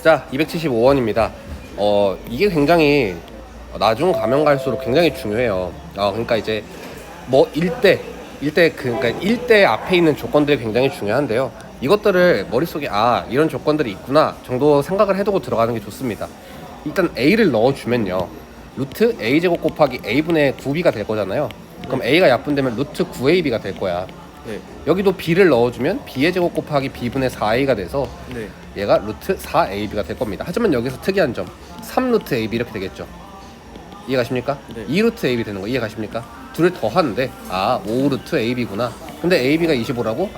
자, 275원입니다. 이게 굉장히 나중 가면 갈수록 굉장히 중요해요. 그러니까 이제 뭐 그러니까 1대 앞에 있는 조건들이 굉장히 중요한데요. 이것들을 머릿속에 이런 조건들이 있구나 정도 생각을 해두고 들어가는 게 좋습니다. 일단 a를 넣어주면요, 루트 a제곱 곱하기 a분의 9b가 될 거잖아요. 그럼 a가 약분되면 루트 9ab가 될 거야. 네. 여기도 b를 넣어주면 b의 제곱 곱하기 b분의 4a가 돼서 네. 얘가 루트 4ab가 될 겁니다. 하지만 여기서 특이한 점 3루트 ab 이렇게 되겠죠. 이해가십니까? 네. 2루트 ab 되는 거 이해가십니까? 둘을 더하는데 5루트 ab구나. 근데 ab가 25라고?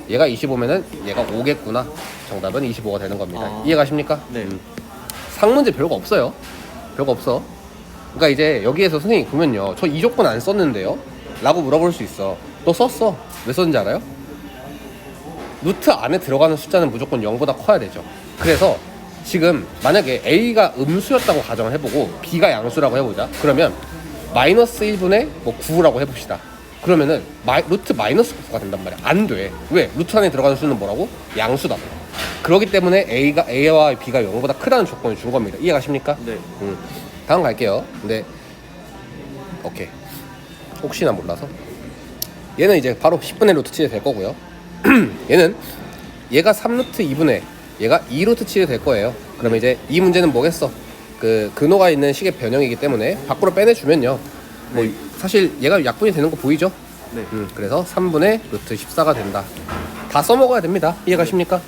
얘가 25면은 얘가 5겠구나. 정답은 25가 되는 겁니다. 이해가십니까? 네. 상문제 별거 없어요. 별거 없어. 그러니까 이제 여기에서 선생님 보면요, 저 이 조건 안 썼는데요? 라고 물어볼 수 있어. 너 썼어. 왜 썼는지 알아요? 루트 안에 들어가는 숫자는 무조건 0보다 커야 되죠. 그래서 지금 만약에 a가 음수였다고 가정을 해보고 b가 양수라고 해보자. 그러면 마이너스 1분의 9라고 해봅시다. 그러면은 루트 마이너스 9가 된단 말이야. 안 돼. 왜? 루트 안에 들어가는 수는 뭐라고? 양수다. 그렇기 때문에 a와 b가 0보다 크다는 조건을 준 겁니다. 이해가십니까? 네. 다음 갈게요. 근데 오케이. 혹시나 몰라서 얘는 이제 바로 10분의 루트 7이 될 거고요. 얘가 3루트 2분의 얘가 2루트 7이 될 거예요. 그러면 이제 이 문제는 뭐겠어? 그 근호가 있는 식의 변형이기 때문에 밖으로 빼내주면요, 뭐 사실 얘가 약분이 되는 거 보이죠? 네. 그래서 3분의 루트 14가 된다. 다 써먹어야 됩니다. 이해가십니까?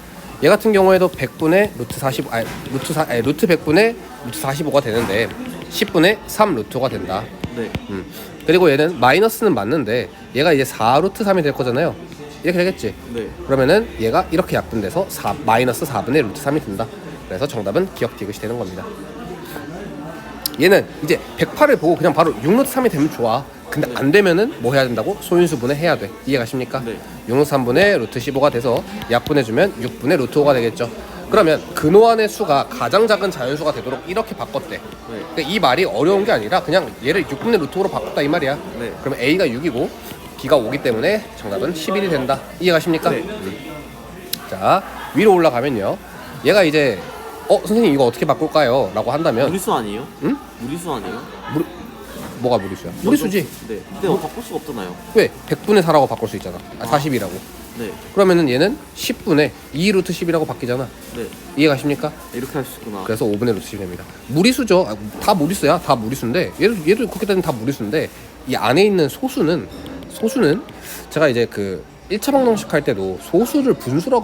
얘 같은 경우에도 100분의 루트 40, 루트 100분의 루트 45가 되는데 10분의 3 루트가 된다. 네. 그리고 얘는 마이너스는 맞는데 얘가 이제 4루트 3이 될 거잖아요. 이렇게 되겠지. 네. 그러면은 얘가 이렇게 약분돼서 마이너스 4분의 루트 3이 된다. 그래서 정답은 기억 디귿이 되는 겁니다. 얘는 이제 108을 보고 그냥 바로 6루트 3이 되면 좋아. 근데 안 되면은 뭐 해야 된다고? 소인수분해 해야 돼. 이해가십니까? 네. 6루트 3분의 루트 15가 돼서 약분해주면 6분의 루트 5가 되겠죠. 그러면 근호안의 수가 가장 작은 자연수가 되도록 이렇게 바꿨대. 그러니까 이 말이 어려운 게 아니라 그냥 얘를 6분의 루트 5로 바꿨다 이 말이야. 네. 그러면 a가 6이고 b가 5기 때문에 정답은 11이 된다. 이해가십니까? 네. 자, 위로 올라가면요, 얘가 이제 선생님 이거 어떻게 바꿀까요? 라고 한다면 무리수 아니에요? 응? 무리수 아니에요? 뭐가 무리수야? 무리수지. 네. 근데 바꿀 수가 없잖아요. 왜? 100분의 4라고 바꿀 수 있잖아. 40이라고. 네. 그러면은 얘는 10분의 2루트 10이라고 바뀌잖아. 네. 이해가십니까? 이렇게 할 수 있구나. 그래서 5분의 루트 10이 됩니다. 무리수죠. 다 무리수야. 다 무리수인데 얘도 그렇게 되면 다 무리수인데 이 안에 있는 소수는 제가 이제 그 1차 방정식 할 때도 소수를 분수로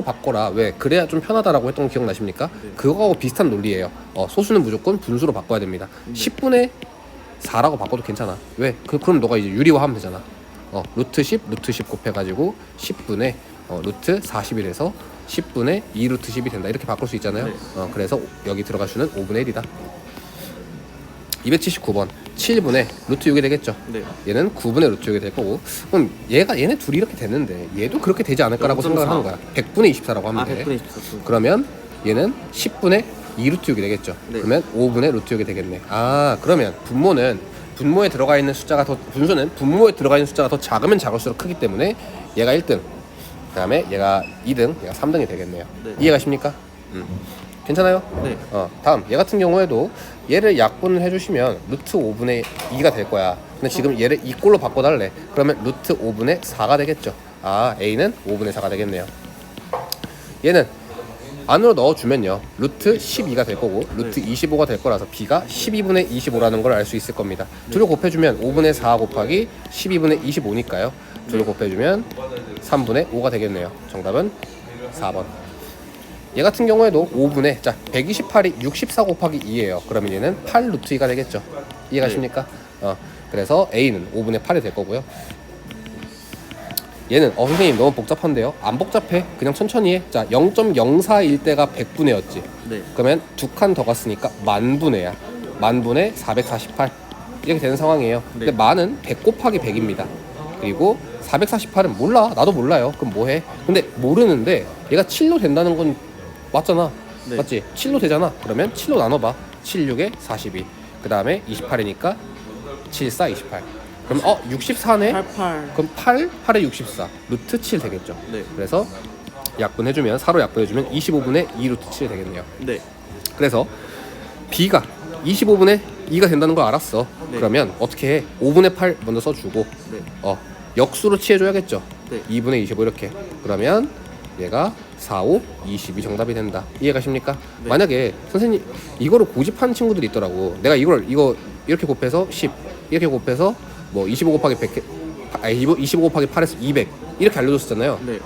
바꿔라. 왜? 그래야 좀 편하다라고 했던 거 기억나십니까? 네. 그거하고 비슷한 논리예요. 소수는 무조건 분수로 바꿔야 됩니다. 10분의 4라고 바꿔도 괜찮아. 왜? 그럼 너가 이제 유리화하면 되잖아. 루트 10 곱해가지고 10분의 루트 40이 돼서 10분의 2루트 10이 된다. 이렇게 바꿀 수 있잖아요. 네. 그래서 여기 들어갈 수는 5분의 1이다. 279번 7분의 루트 6이 되겠죠. 네. 얘는 9분의 루트 6이 될 거고, 그럼 얘네 둘이 이렇게 됐는데 얘도 그렇게 되지 않을까라고 0.4. 생각을 하는 거야. 100분의 24라고 하면 돼. 100분의 24. 그러면 얘는 10분의 2루트 6이 되겠죠. 네. 그러면 5분의 루트 6이 되겠네. 그러면 분모에 들어가 있는 숫자가 분수는 분모에 들어가 있는 숫자가 더 작으면 작을수록 크기 때문에 얘가 1등, 그 다음에 얘가 2등, 얘가 3등이 되겠네요. 네. 이해가십니까? 괜찮아요? 네. 다음 얘 같은 경우에도 얘를 약분을 해주시면 루트 5분의 2가 될 거야. 근데 지금 얘를 이 꼴로 바꿔달래. 그러면 루트 5분의 4가 되겠죠. a는 5분의 4가 되겠네요. 얘는 안으로 넣어주면요, 루트 12가 될 거고 루트 25가 될 거라서 b가 12분의 25라는 걸 알 수 있을 겁니다. 둘을 곱해주면 5분의 4 곱하기 12분의 25니까요. 둘을 곱해주면 3분의 5가 되겠네요. 정답은 4번. 얘 같은 경우에도 5분의 128이 64 곱하기 2예요. 그러면 얘는 8 루트 2가 되겠죠. 이해가십니까? 그래서 a는 5분의 8이 될 거고요. 얘는 선생님 너무 복잡한데요? 안 복잡해. 그냥 천천히 해. 자, 0.04일 때가 100분의였지. 네. 그러면 두 칸 더 갔으니까 만분의야. 만분의 448 이렇게 되는 상황이에요. 네. 근데 만은 100 곱하기 100입니다. 그리고 448은 몰라. 나도 몰라요. 그럼 뭐해? 근데 모르는데 얘가 7로 된다는 건 맞잖아. 네. 맞지? 7로 되잖아. 그러면 7로 나눠봐. 7, 6에 42. 그 다음에 28이니까 7, 4, 28. 그럼 64네? 88. 그럼 8, 8에 64. 루트 7 되겠죠. 네. 그래서 약분해주면 4로 약분해주면 25분의 2 루트 7이 되겠네요. 네. 그래서 b가 25분의 2가 된다는 걸 알았어. 네. 그러면 어떻게 해? 5분의 8 먼저 써주고 네. 역수로 취해줘야겠죠. 네. 2분의 25 이렇게. 그러면 얘가 4, 5, 22 정답이 된다. 이해가십니까? 네. 만약에 선생님 이거를 고집하는 친구들이 있더라고. 내가 이거 이렇게 곱해서 10 이렇게 곱해서 뭐 25 곱하기 100 25 곱하기 8에서 200 이렇게 알려줬었잖아요. 네.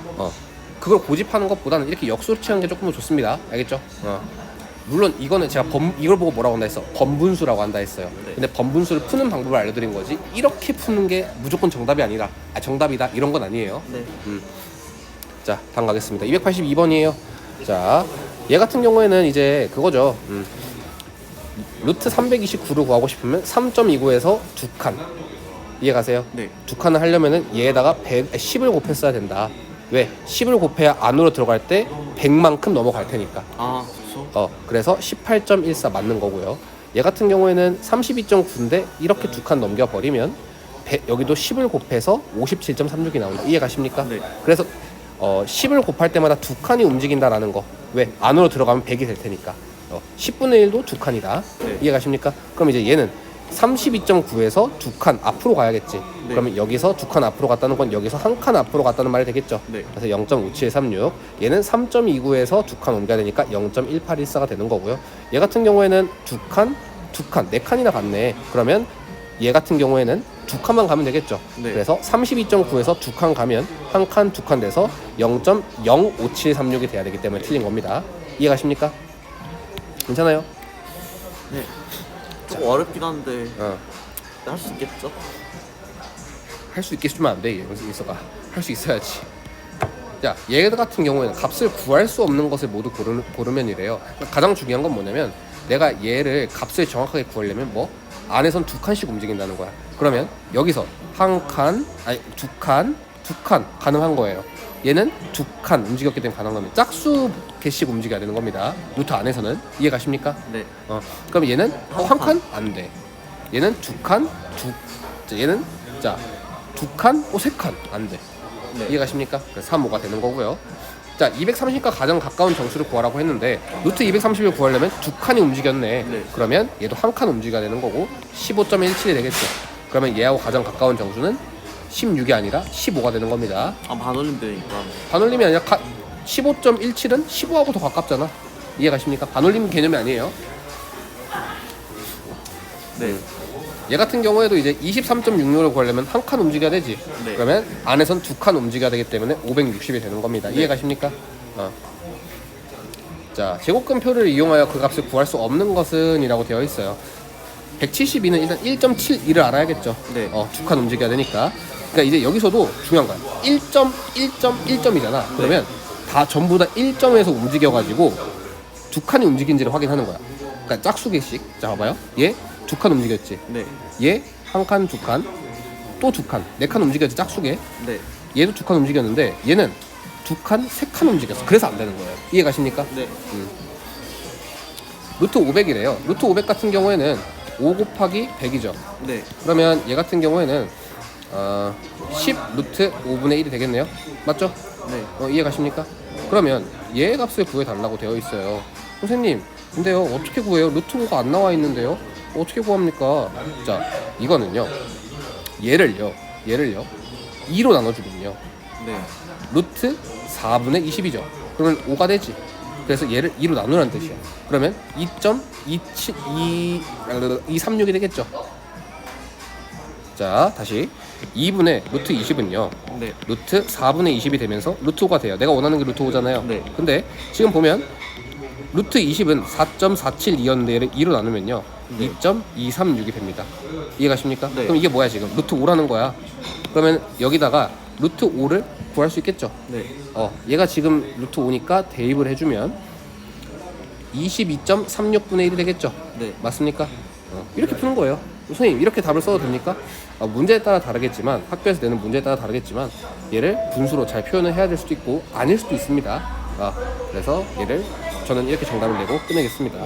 그걸 고집하는 것보다는 이렇게 역수로 취하는 게 조금 더 좋습니다. 알겠죠? 물론 이거는 제가 이걸 보고 뭐라고 한다 했어? 번분수라고 한다 했어요. 네. 근데 번분수를 푸는 방법을 알려드린 거지 이렇게 푸는 게 무조건 정답이 아니라 정답이다 이런 건 아니에요. 네. 자, 다음 가겠습니다. 282번이에요. 자, 얘 같은 경우에는 이제 그거죠. 루트 329를 구하고 싶으면 3.29에서 2칸. 이해가세요? 네. 2칸을 하려면은 얘에다가 10을 곱했어야 된다. 왜? 10을 곱해야 안으로 들어갈 때 100만큼 넘어갈 테니까. 아, 그렇죠. 그래서 18.14 맞는 거고요. 얘 같은 경우에는 32.9인데 이렇게 2칸 넘겨버리면 여기도 10을 곱해서 57.36이 나온다. 이해가십니까? 네. 그래서 10을 곱할 때마다 2칸이 움직인다라는 거. 왜? 안으로 들어가면 100이 될 테니까. 10분의 1도 2칸이다. 네. 이해가십니까? 그럼 이제 얘는 32.9에서 2칸 앞으로 가야겠지. 네. 그러면 여기서 2칸 앞으로 갔다는 건 여기서 1칸 앞으로 갔다는 말이 되겠죠. 네. 그래서 0.5736. 얘는 3.29에서 2칸 옮겨야 되니까 0.1814가 되는 거고요. 얘 같은 경우에는 2칸, 4칸이나 갔네. 그러면 얘 같은 경우에는 2칸만 가면 되겠죠. 네. 그래서 32.9에서 2칸 가면 1칸, 2칸 돼서 0.05736이 돼야 되기 때문에 틀린 겁니다. 이해가십니까? 괜찮아요? 네. 조금 어렵긴 한데 어. 할 수 있겠죠? 할 수 있겠으면 안 돼. 여기서가 할 수 있어야지. 자, 얘 같은 경우에는 값을 구할 수 없는 것을 모두 고르면 이래요. 가장 중요한 건 뭐냐면 내가 얘를 값을 정확하게 구하려면 뭐 안에선 2칸씩 움직인다는 거야. 그러면 여기서 1칸, 아니 2칸 가능한 거예요. 얘는 2칸 움직였기 때문에 가능한 겁니다. 짝수 개씩 움직여야 되는 겁니다. 루트 안에서는. 이해가십니까? 네. 그럼 얘는 1칸? 안 돼. 얘는 2칸, 얘는 2칸, 3칸 안 돼. 네. 이해가십니까? 그래서 3, 5가 되는 거고요. 자, 230과 가장 가까운 정수를 구하라고 했는데 루트 230을 구하려면 2칸이 움직였네. 네. 그러면 얘도 1칸 움직여야 되는 거고 15.17이 되겠죠. 그러면 얘하고 가장 가까운 정수는 16이 아니라 15가 되는 겁니다. 반올림 되니까. 반올림이 아니라 15.17은 15하고 더 가깝잖아. 이해가십니까? 반올림 개념이 아니에요. 네. 얘 같은 경우에도 이제 23.66을 구하려면 1칸 움직여야 되지. 네. 그러면 안에선 2칸 움직여야 되기 때문에 560이 되는 겁니다. 네. 이해가십니까? 자, 제곱근표를 이용하여 그 값을 구할 수 없는 것은 이라고 되어 있어요. 172는 일단 1.72를 알아야겠죠. 네. 2칸 움직여야 되니까. 그러니까 이제 여기서도 중요한 거야. 1.1.1점이잖아. 그러면 다 전부 다 1점에서 움직여가지고 2칸이 움직인지를 확인하는 거야. 그러니까 짝수 개씩. 자, 봐봐요. 얘 2칸 움직였지. 네. 얘 1칸, 2칸, 또 2칸, 4칸 움직였지. 짝수개. 네. 얘도 2칸 움직였는데 얘는 2칸, 3칸 움직였어. 그래서 안 되는 거예요. 이해가십니까? 네. 루트 500이래요. 루트 500 같은 경우에는 5 곱하기 100이죠. 네. 그러면 얘 같은 경우에는 10 루트 5분의 1이 되겠네요. 맞죠? 네. 이해가십니까? 그러면 얘 값을 구해달라고 되어 있어요. 선생님, 근데요 어떻게 구해요? 루트 5가 안 나와 있는데요? 어떻게 구합니까? 자, 이거는요 얘를요 2로 나눠주면요 네. 루트 4분의 20이죠. 그러면 5가 되지. 그래서 얘를 2로 나누라는 뜻이야. 그러면 2.236이 되겠죠. 자, 다시 2분의 루트 20은요 네. 루트 4분의 20이 되면서 루트 5가 돼요. 내가 원하는 게 루트 5잖아요. 네. 근데 지금 보면 루트 20은 4.472였는데 얘를 2로 나누면요 2.236이 됩니다. 이해가십니까? 네. 그럼 이게 뭐야 지금? 루트 5라는 거야. 그러면 여기다가 루트 5를 구할 수 있겠죠. 네. 얘가 지금 루트 5니까 대입을 해주면 22.36분의 1이 되겠죠. 네. 맞습니까? 이렇게 푸는 거예요. 선생님 이렇게 답을 써도 됩니까? 문제에 따라 다르겠지만 학교에서 내는 문제에 따라 다르겠지만 얘를 분수로 잘 표현을 해야 될 수도 있고 아닐 수도 있습니다. 그래서 얘를 저는 이렇게 정답을 내고 끝내겠습니다.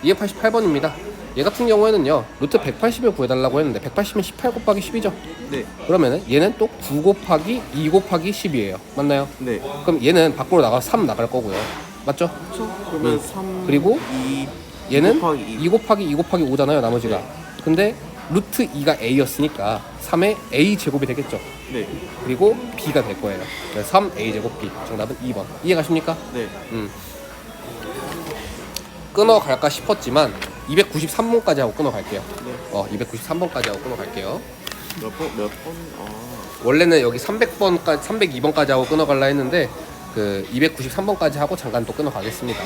288번입니다. 얘 같은 경우에는요 루트 180을 구해달라고 했는데 180은 18 곱하기 10이죠. 네. 그러면은 얘는 또 9 곱하기 2 곱하기 10이에요. 맞나요? 네. 그럼 얘는 밖으로 나가서 3 나갈 거고요. 맞죠? 그렇죠. 그러면 3 그리고 2 얘는 곱하기 2 곱하기 2 곱하기 5잖아요 나머지가. 네. 근데 루트 2가 a였으니까 3의 a 제곱이 되겠죠. 네. 그리고 b가 될 거예요. 그래서 3a 제곱 b. 정답은 2번. 이해가십니까? 네. 끊어갈까 싶었지만 293번까지 하고 끊어갈게요. 네. 293번까지 하고 끊어갈게요. 몇 번? 아. 원래는 여기 300번까지 302번까지 하고 끊어갈라 했는데 그 293번까지 하고 잠깐 또 끊어가겠습니다.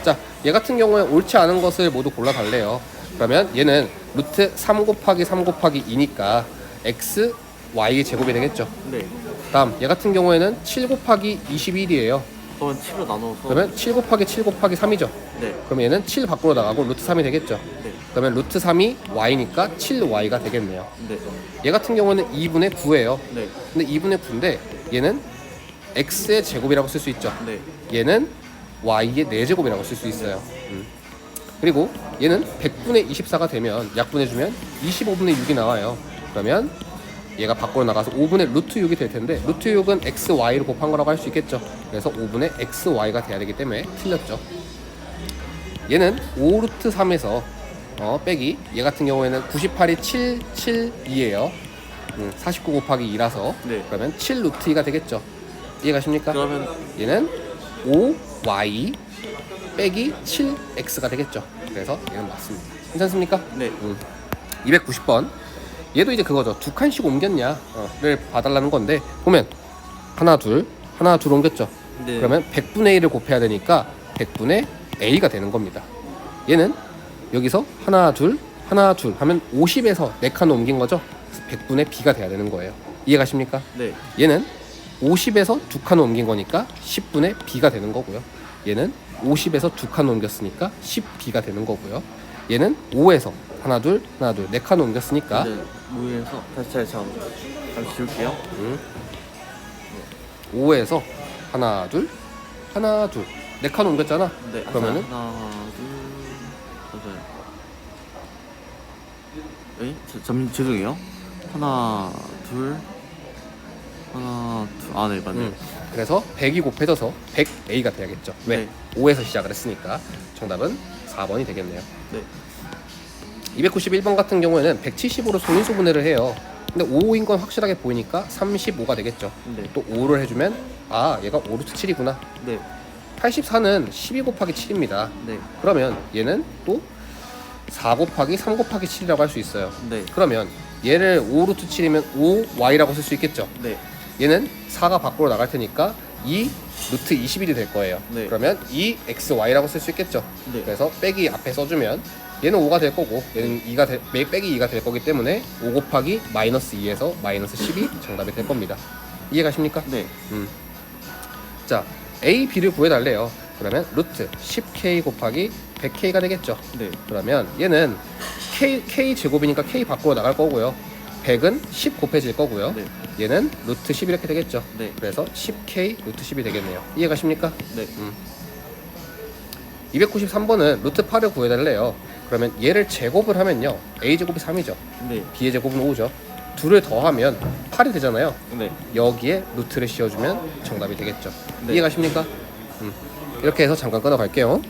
자, 얘 같은 경우에 옳지 않은 것을 모두 골라달래요. 그러면 얘는 루트 3 곱하기 3 곱하기 2니까 x y의 제곱이 되겠죠. 네. 다음 얘 같은 경우에는 7 곱하기 21이에요. 그러면 7로 나눠서. 그러면 7 곱하기 7 곱하기 3이죠. 네. 그럼 얘는 7 밖으로 나가고 루트 3이 되겠죠. 네. 그러면 루트 3이 y니까 7y가 되겠네요. 네. 얘 같은 경우는 2분의 9예요. 네. 근데 2분의 9인데 얘는 x의 제곱이라고 쓸 수 있죠. 네. 얘는 y의 4제곱이라고 쓸 수 있어요. 그리고 얘는 100분의 24가 되면 약분해주면 25분의 6이 나와요. 그러면 얘가 밖으로 나가서 5분의 루트 6이 될 텐데 루트 6은 x, y로 곱한 거라고 할 수 있겠죠. 그래서 5분의 x, y가 돼야 되기 때문에 틀렸죠. 얘는 5루트 3에서 빼기 얘 같은 경우에는 98이 7, 7, 2예요. 49 곱하기 2라서 네. 그러면 7루트 2가 되겠죠. 이해가십니까? 그러면 얘는 5y 빼기 7x가 되겠죠. 그래서 얘는 맞습니다. 괜찮습니까? 네. 290번. 얘도 이제 그거죠. 두 칸씩 옮겼냐를 봐달라는 건데 보면 하나 둘 옮겼죠. 네. 그러면 100분의 1을 곱해야 되니까 100분의 a가 되는 겁니다. 얘는 여기서 하나 둘 하면 50에서 4칸 옮긴 거죠. 100분의 b가 돼야 되는 거예요. 이해가십니까? 네. 얘는 50에서 2칸 옮긴 거니까 10분의 b가 되는 거고요. 얘는 50에서 2칸 옮겼으니까 10b가 되는 거고요. 얘는 5에서 하나 둘 4칸 옮겼으니까 이제 무에서 다시 잠시 지울게요. 5에서 하나 둘 4칸 옮겼잖아. 네. 그러면은 하나 둘 맞아요. 에이? 죄송해요. 하나 둘 네 맞네요. 그래서 100이 곱해져서 100a가 돼야겠죠. 왜? 네. 5에서 시작을 했으니까 정답은 4번이 되겠네요. 네. 291번 같은 경우에는 170으로 소인수 분해를 해요. 근데 5인 건 확실하게 보이니까 35가 되겠죠. 네. 또 5를 해주면 얘가 5루트 7이구나. 네. 84는 12 곱하기 7입니다. 네. 그러면 얘는 또 4 곱하기 3 곱하기 7이라고 할 수 있어요. 네. 그러면 얘를 5루트 7이면 5y라고 쓸 수 있겠죠. 네. 얘는 4가 밖으로 나갈 테니까 2 루트 21이 될 거예요. 네. 그러면 2xy라고 쓸 수 있겠죠. 네. 그래서 빼기 앞에 써주면 얘는 5가 될 거고 얘는 빼기 2가 될 거기 때문에 5 곱하기 마이너스 2에서 마이너스 10이 정답이 될 겁니다. 이해가십니까? 네. 자, a, b를 구해달래요. 그러면 루트 10k 곱하기 100k가 되겠죠. 네. 그러면 얘는 k 제곱이니까 k 밖으로 나갈 거고요. 100은 10 곱해질 거고요. 네. 얘는 루트 10 이렇게 되겠죠. 네. 그래서 10k 루트 10이 되겠네요. 이해가십니까? 네. 293번은 루트 8을 구해달래요. 그러면 얘를 제곱을 하면요. a 제곱이 3이죠. 네. b의 제곱은 5죠. 둘을 더하면 8이 되잖아요. 네. 여기에 루트를 씌워주면 정답이 되겠죠. 네. 이해가십니까? 이렇게 해서 잠깐 끊어갈게요.